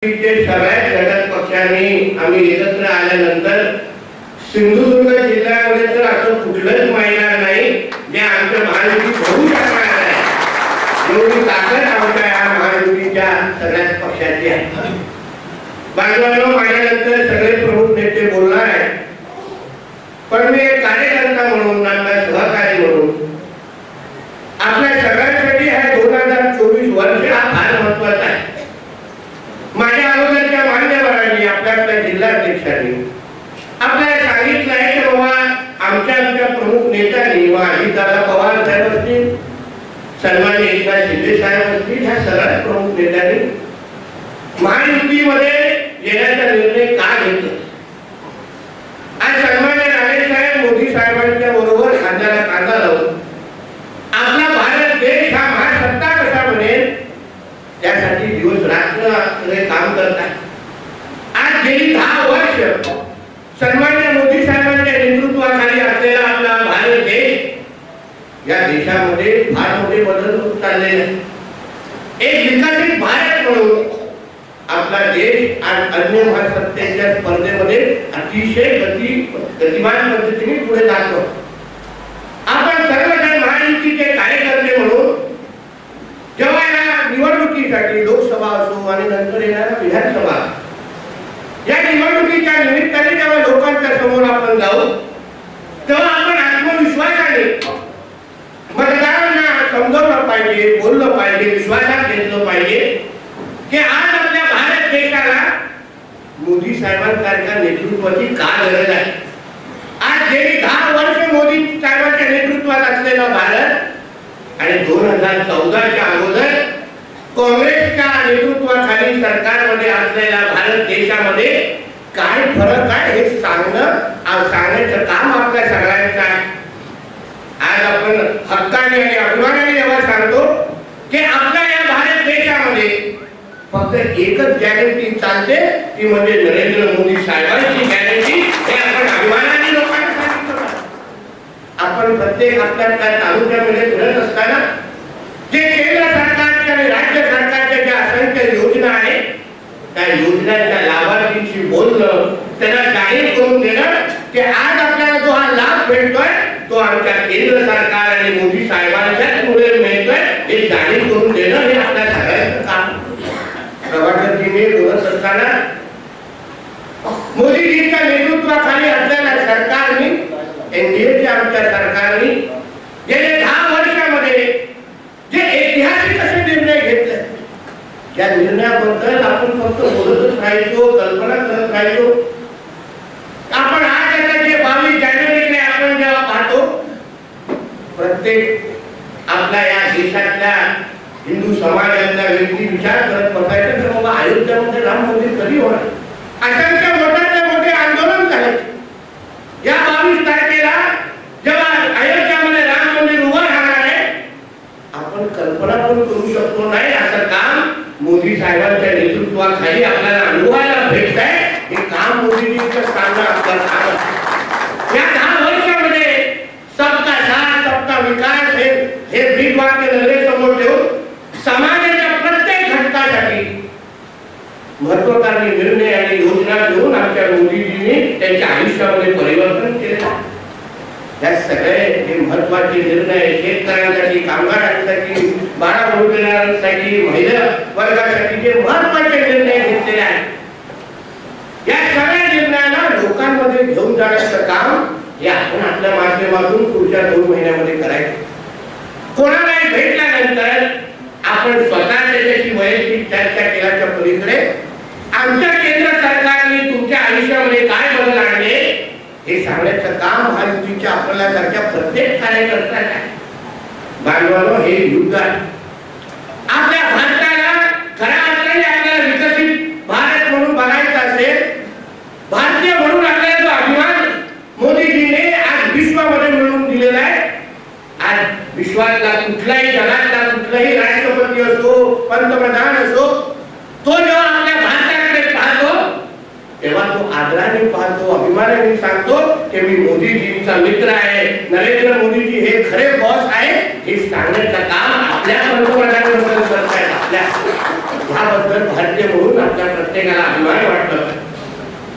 सगळ्या घटक पक्षांनी आम्ही एकत्र आल्यानंतर सिंधुदुर्ग जिल्ह्यामध्ये तर असं कुठलंच महिला नाही जे आमच्या महायुती होऊ शकणार नाही, एवढी ताकद आमच्या या महायुतीच्या सगळ्याच पक्षाची आहे. बांधवांनो, माझ्यानंतर सगळे प्रमुख नेते बोलणार आहेत, पण मी एक कार्यकर्ता म्हणून, आपला सहकारी म्हणून आपल्या सगळ्यांसाठी हा 2024 वर्ष हा फार महत्वाचा आहे. माझ्या अगोदरच्या मान्यवरांनी, आपल्या जिल्हाध्यक्षांनी आपल्याला सांगितलं आहे की बाबा आमच्या प्रमुख नेत्यांनी व अजितदादा पवार साहेब असतील, सन्माननीय एकनाथ शिंदे साहेब असतील, ह्या सगळ्या प्रमुख नेत्यांनी महायुतीमध्ये येण्याचा निर्णय का घेतला. आज सन्माननीय राणे साहेब मोदी साहेबांच्या बरोबर खांद्याला खांदा लावून आपला भारत देश हा महासत्ता कसा बनेल त्यासाठी दिवस रात्र सगळे काम करतात. आज गेली 10 वर्ष सन्माननीय मोदी साहेबांच्या नेतृत्वाखाली असलेला आपला भारत देश, या देशामध्ये फार मोठे बदल होत चाललेले आहेत. एक विकसित भारत म्हणून आपला देश आज अन्य महासत्तेच्या स्पर्धेमध्ये अतिशय गतिमान पद्धतीने पुढे जातो. आपण सर्वजण महायुतीचे कार्यकर्ते म्हणून जेव्हा या निवडणुकीसाठी लोकसभा असो आणि नंतर येणाऱ्या विधानसभा या निवडणुकीच्या निमित्ताने जेव्हा लोकांच्या समोर आपण जाऊ तेव्हा आपण आत्मविश्वासाने मतदारांना समजवलं पाहिजे, बोललं पाहिजे, विश्वासात घेतलं पाहिजे की आज आपल्या भारत देशाला मोदी साहेबांसारख्या नेतृत्वाची का गरज आहे. आज गेली 10 वर्ष मोदी साहेबांच्या नेतृत्वात असलेला भारत आणि 2014च्या अगोदर काँग्रेसच्या नेतृत्वाखाली सरकारमध्ये असलेल्या भारत देशामध्ये काय फरक आहे हे सांगण्याचं काम आपल्या सगळ्यांचं आहे. आज आपण हक्काने आणि अभिमानाने जेव्हा सांगतो की आपल्या या भारत देशामध्ये फक्त एकच गॅरंटी चालते, ती म्हणजे नरेंद्र मोदी साहेबांची गॅरंटी. हे आपण अभिमानाने लोकांना सांगितलं. आपण प्रत्येक आपल्या तालुक्यामध्ये फिरत असताना जे केंद्र सरकारच्या आणि राज्य सरकारच्या ज्या असंख्य योजना आहेत त्या योजनांच्या लाभार्थींशी बोलणं, त्यांना जाहीर करून देणं की आज आपल्याला जो हा लाभ भेटतोय तो आमच्या केंद्र सरकार आणि मोदी साहेबांच्याच मुळे मिळतोय हे जाहीर करून देणं हे आपल्या सगळ्यांचं काम. प्रभाकरजीने बोलत असताना मोदीजींच्या नेतृत्वाखाली असलेल्या सरकारने, एनडीएच्या आमच्या सरकारने गेल्या 10 वर्षामध्ये जे ऐतिहासिक असे निर्णय घेतले, या निर्णयाबद्दल आपण फक्त बोलतच राहायचो, कल्पना करत राहायचो. आपण आज आता जे 22 जानेवारीकडे आपण जेव्हा पाहतो, प्रत्येक आपल्या या देशातल्या हिंदू समाजातल्या व्यक्ती विचार करत बसायचं तर बाबा अयोध्यामध्ये राम मंदिर कधी होणार. असंख्य मोठे आंदोलन झाले. या 22 तारखेला जेव्हा अयोध्यामध्ये राम मंदिर उभं राहणार आहे, आपण कल्पना पण करू शकतो नाही असं काम मोदी साहेबांच्या नेतृत्वाखाली आपल्याला अनुभवायला भेटत आहे. हे काम मोदीजींचं काम. या 10 वर्षामध्ये सबका साथ सबका विकास हे ब्रीदवाक्य नजरेसमोर ठेवून समाजाच्या प्रत्येक घटकासाठी महत्त्वकांनी निर्णय आणि योजना घेऊन आमच्या मोदीजींनी त्यांच्या आयुष्यामध्ये परिवर्तन केले. या सगळे हे महत्त्वाचे निर्णय शेतकऱ्यांसाठी, कामगारांसाठी, बाळा बहिणींसाठी, महिला वर्गासाठी जे महत्त्वाचे निर्णय घेतलेले आहेत, या सगळ्या निर्णयांना लोकांमध्ये घेऊन जाण्याचं काम हे आपण आपल्या माध्यमातून पुढच्या 2 महिन्यामध्ये करायचं. कोणालाही भेटल्यानंतर आपण स्वतः त्याच्याशी वैयक्तिक चर्चा केल्याच्या पलीकडे आमच्या केंद्र सरकारने तुमच्या आयुष्यामध्ये काय बदल आणले हे सांगण्याचं काम महायुतीच्या आपल्यासारख्या प्रत्येक कार्यकर्त्याचं आहे. बांधवांनो, हे युद्ध आहे. आपल्या भारताला खऱ्या अर्थाने आपल्याला विकसित भारत म्हणून बघायचं असेल, भारतीय म्हणून आपल्याला जो अभिमान मोदीजीने आज विश्वामध्ये मिळवून दिलेला आहे. आज विश्वातला कुठलाही, जगातला कुठलाही राष्ट्रपती असो, पंतप्रधान असो, तो जेव्हा आपल्या भारताकडे पाहतो तेव्हा तो आदराने पाहतो, अभिमानाने सांगतो की मी मोदीजींचा मित्र आहे, नरेंद्र मोदीजी हे खरे बॉस आहे हे सांगण्याचं काम आपल्या पंतप्रधानांबद्दल करतायत. आपल्या ह्याबद्दल भारतीय म्हणून आपल्या प्रत्येकाला अभिमान वाटतो.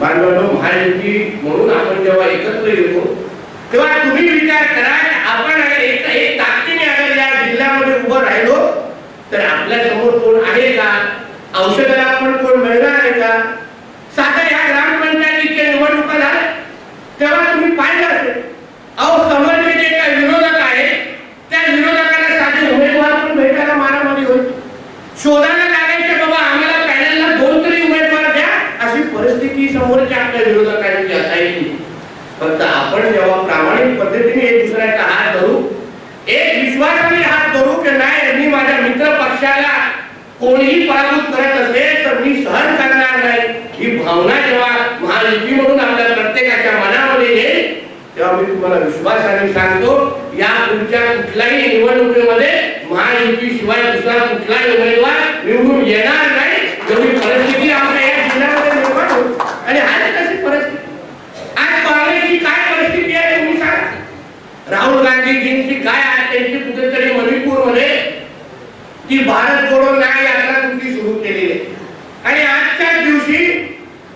बांधवांनो, महायुती म्हणून आपण जेव्हा एकत्र येतो तेव्हा तुम्ही विचार करा, आपण एक ताकदीने अगर या जिल्ह्यामध्ये उभं राहिलो तर आपल्या समोर कोण आहे का? औषधाला पण कोण मिळणार आहे का? साध्या ह्या ग्रामपंचायतीच्या निवडणुका झाल्या तेव्हा तुम्ही पाहिलं असेल, अहो समोरचे जे काही विरोधक आहेत त्या विरोधकांना साधे उमेदवार पण भेटायला मारामारी होईल. शोधायला लागायचे, बाबा आम्हाला पॅनलला 2 तरी उमेदवार द्या, अशी परिस्थिती समोरच्या आपल्या विरोधकांची असायची. फक्त आपण जेव्हा प्रामाणिक पद्धतीने एक दुसऱ्याचा हात धरू, एक विश्वासाने हात धरू की नाही मी माझ्या मित्र पक्षाला कोणीही पराभूत करत असेल तर मी सहन करणार नाही, ही भावना जेव्हा महायुती म्हणून आपल्या प्रत्येकाच्या मनामध्ये येईल तेव्हा मी तुम्हाला विश्वासाने सांगतो, या पुढच्या कुठल्याही निवडणुकीमध्ये महायुती शिवाय दुसरा कुठलाही उमेदवार निवडून येणार नाही. एवढी परिस्थिती आपल्या या जिल्ह्यामध्ये निर्माण होईल. आणि आज कशी परिस्थिती, आज काँग्रेसची काय परिस्थिती आहे तुम्ही सांगा. राहुल गांधीजींची काय आज त्यांची कुठेतरी मणिपूरमध्ये ती भारत जोडो न्याय यात्रा तुमची सुरू केलेली आहे. आणि आजच्या दिवशी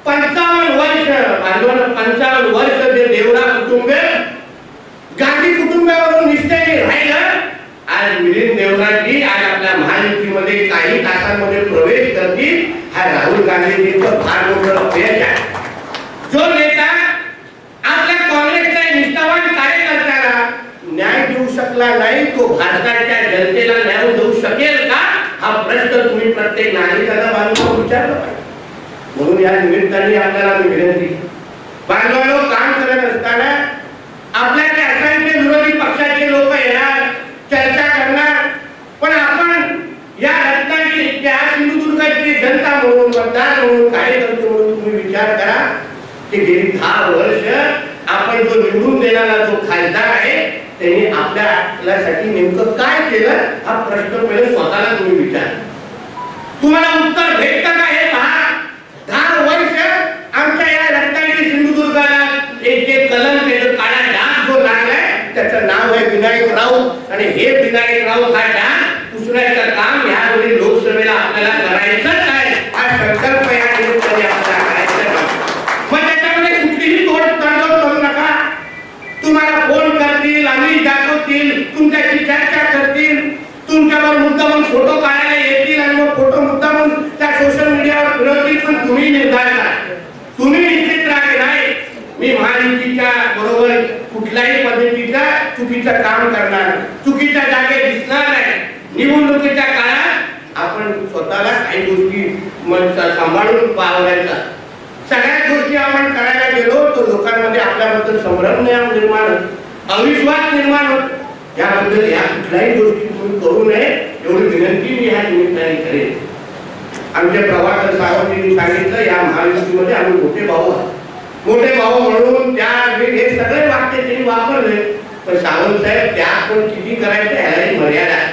55 वर्ष जे देवरा कुटुंब गांधी कुटुंबावरून निष्ठेने राहिलं, आज मिलिंद देवराजी आज आपल्या महायुतीमध्ये काही तासांमध्ये प्रवेश करतील. हा राहुल गांधीजींचं फार मोठं अपयश आहे. जो नेता आपल्या काँग्रेसच्या निष्ठावान कार्यकर्त्याला न्याय देऊ शकला नाही, तो भारताच्या जनतेला न्याय देऊ शकेल का? हा प्रश्न तुम्ही प्रत्येक नागरिकाला बांधून विचारला पाहिजे. म्हणून या निमित्ताने आपल्याला मी विनंती, बांधवांनो, काम करत असताना आपल्या असंख्य विरोधी पक्षाचे लोक येणार, चर्चा करणार, पण आपण या रत्नागिरी त्या सिंधुदुर्गाची जनता म्हणून, मतदार म्हणून, कार्यकर्ते म्हणून तुम्ही विचार करा की गेली 10 वर्ष आपण जो निवडून देणारा जो खासदार आहे त्यांनी आपल्यासाठी नेमकं काय केलं हा प्रश्न पहिले स्वतःला तुम्ही विचार. तुम्हाला उत्तर भेटतं का हे पहा. 10 वर्ष आमच्या या रत्नागिरी सिंधुदुर्गाला एक जे कलम केलं, काळा डाग जो लागलाय त्याचं नाव आहे विनायक राऊत. आणि हे विनायक राऊत हा डाग पुसण्याचं काम यावेळी लोकसभेला आपल्याला करायचंच आहे. हा संकल्प या निमित्ताने आपल्याला करायचा आहे. मग त्याच्यामध्ये कुठलीही तोडतोड करू नका. तुम्हाला फोन करतील, आम्ही दाखवतील, तुमच्याशी चर्चा करतील, तुमच्यावर मुद्दामून फोटो काढायला येतील आणि मग फोटो मुद्दामून त्या सोशल मीडियावर फिरवतील. पण तुम्ही निर्धार करा, तुम्ही निश्चित राहा नाही मी महायुतीच्या बरोबर कुठल्याही पद्धतीचा चुकीचं काम करणार, चुकीच्या जागे दिसणार नाही. निवडणुकीच्या काळात आपण स्वतःला काही गोष्टी सांभाळून पाहायचा. सगळ्या गोष्टी आपण करायला गेलो तर लोकांमध्ये आपल्याबद्दल संभ्रम निर्माण होत, अविश्वास निर्माण होत. याबद्दल या कुठल्याही गोष्टी तुम्ही करू नये एवढी विनंती मी ह्या निमित्ताने करेन. आमचे प्रभाकर सावंतजींनी सांगितलं या महायुतीमध्ये आम्ही मोठे भाऊ आहोत. मोठे भाऊ म्हणून त्या हे सगळे वाक्य त्यांनी वापरले. पण सावंत साहेब त्या पण किती करायचं ह्यालाही मर्यादा आहे,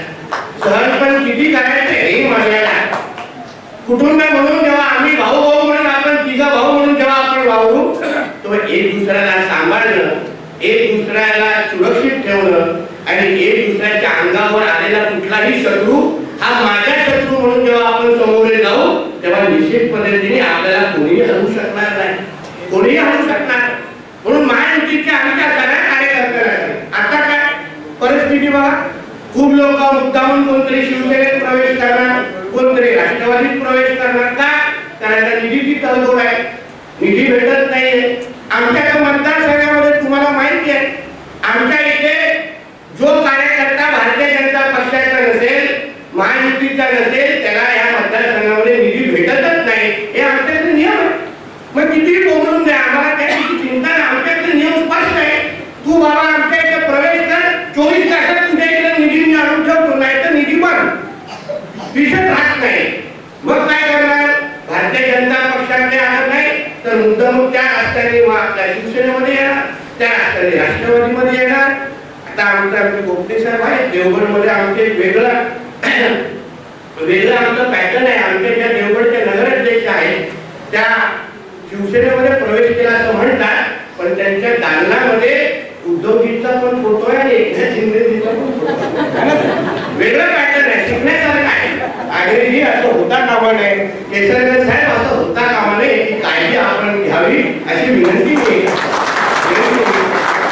सहन पण किती करायचं हेही मर्यादा आहे. कुटुंब म्हणून जेव्हा आम्ही भाऊ भाऊ म्हणून आपण 3 भाऊ म्हणून जेव्हा आपण वावरू तेव्हा एक दुसऱ्याला सांभाळणं, एक दुसऱ्याला सुरक्षित ठेवणं आणि एक दुसऱ्याच्या अंगावर आलेला कुठलाही शत्रू हा माझा शत्रू म्हणून जेव्हा आपण समोर जाऊ तेव्हा निश्चित पद्धतीने आपल्याला कोणीही हरवू शकणार नाही, कोणीही हरवू शकणार. म्हणून महायुतीच्या आमच्या सगळ्या कार्यकर्त्यांना आता काय परिस्थिती बघा, खूप लोक मुद्दामून कोणतरी शिवसेनेत प्रवेश करणार, कोणतरी राष्ट्रवादीत प्रवेश करणार. का? कारण निधीची तडजोड आहे, निधी भेटत नाहीये. आमच्या मतदारसंघामध्ये तुम्हाला माहिती आहे, आमच्या इथे जो कार्यकर्ता भारतीय जनता पक्षाचा नसेल, महायुतीचा नसेल, त्याला या मतदारसंघामध्ये निधी भेटतच नाही. हे आमच्याकडे नियम आहे. मग किती बोलून द्या, आम्हाला त्याची चिंता नाही. आमच्याकडे नियम स्पष्ट आहे. तू बाबा आमच्या इथे प्रवेश कर, 24 तासात तुझ्या इकडे निधी मी आणून ठेवतो, नाही तर निधी पण दिसत राहत नाही. मग काय करणार? भारतीय जनता पक्षाकडे आणत नाही तर मुद्दाम त्या रस्त्याने आपल्या शिवसेनेमध्ये येणार, त्या रस्त्याने राष्ट्रवादीमध्ये येणार. आता आमचे गोपटे साहेब आहेत देवगडमध्ये, आमचे वेगळं आमचं पॅटर्न आहे. आमच्या ज्या देवगडच्या नगराध्यक्ष आहेत त्या शिवसेनेमध्ये प्रवेश केला असं म्हणतात, पण त्यांच्या दालनामध्ये उद्धवजींचा पण फोटो आहे आणि एकनाथ शिंदेजीचा पण फोटो आहे. वेगळं पॅटर्न आहे, शिकण्यासारखं आहे. ठाकरेजी असं होता कामा नये, केसरकर साहेब असं होता कामा नये, ही काळजी आपण घ्यावी अशी विनंती मी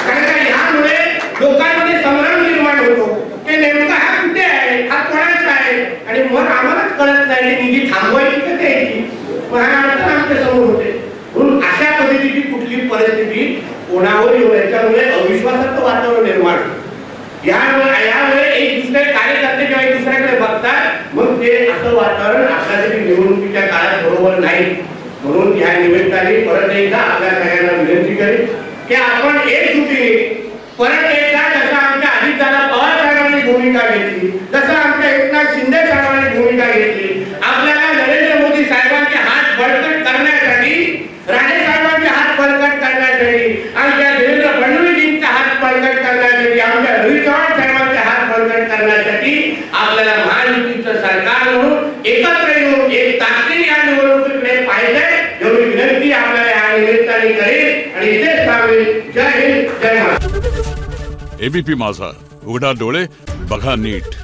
कारण का यामुळे लोकांमध्ये संभ्रम निर्माण होतो की नेमका हा कुठे आहे, हा कोणाचा आहे आणि मग आम्हालाच कळत नाही की निधी थांबवायची का द्यायची, मग हा अडचण आमच्या समोर होते. म्हणून अशा पद्धतीची कुठली परिस्थिती कोणावर येऊ याच्यामुळे अविश्वासाचं वातावरण निर्माण यामुळे एक दुसरे कार्यकर्ते किंवा एक दुसऱ्याकडे बघतात, मग ते असं वातावरण आपल्यासाठी निवडणुकीच्या काळात बरोबर नाही. म्हणून या निमित्ताने परत एकदा आपल्या सगळ्यांना विनंती करेन की आपण एकजुटीने परत एकदा जसं आमच्या अजितदादा पवार साहेबांनी भूमिका घेतली, जसं आमच्या एकनाथ शिंदे साहेबांनी भूमिका घेतली, आपल्याला नरेंद्र मोदी साहेबांचे हात बळकट करण्यासाठी, राणे साहेबांचे हात बळकट करण्यासाठी, आमच्या देवेंद्र फडणवीसजींचा हात बळकट करण्यासाठी, आमच्या रोहित चव्हाण साहेबांचे हात बळकट करण्यासाठी आपल्याला महायुतीचं सरकार म्हणून एकत्र येऊन एक ताकदीने या निवडणुकीकडे पाहिजे एवढी विनंती आपल्याला या निमित्ताने करेल आणि इथेच थांबेल. जय हिंद, जय महाराष्ट्र. एबीपी माझा, उघडा डोळे बघा नीट.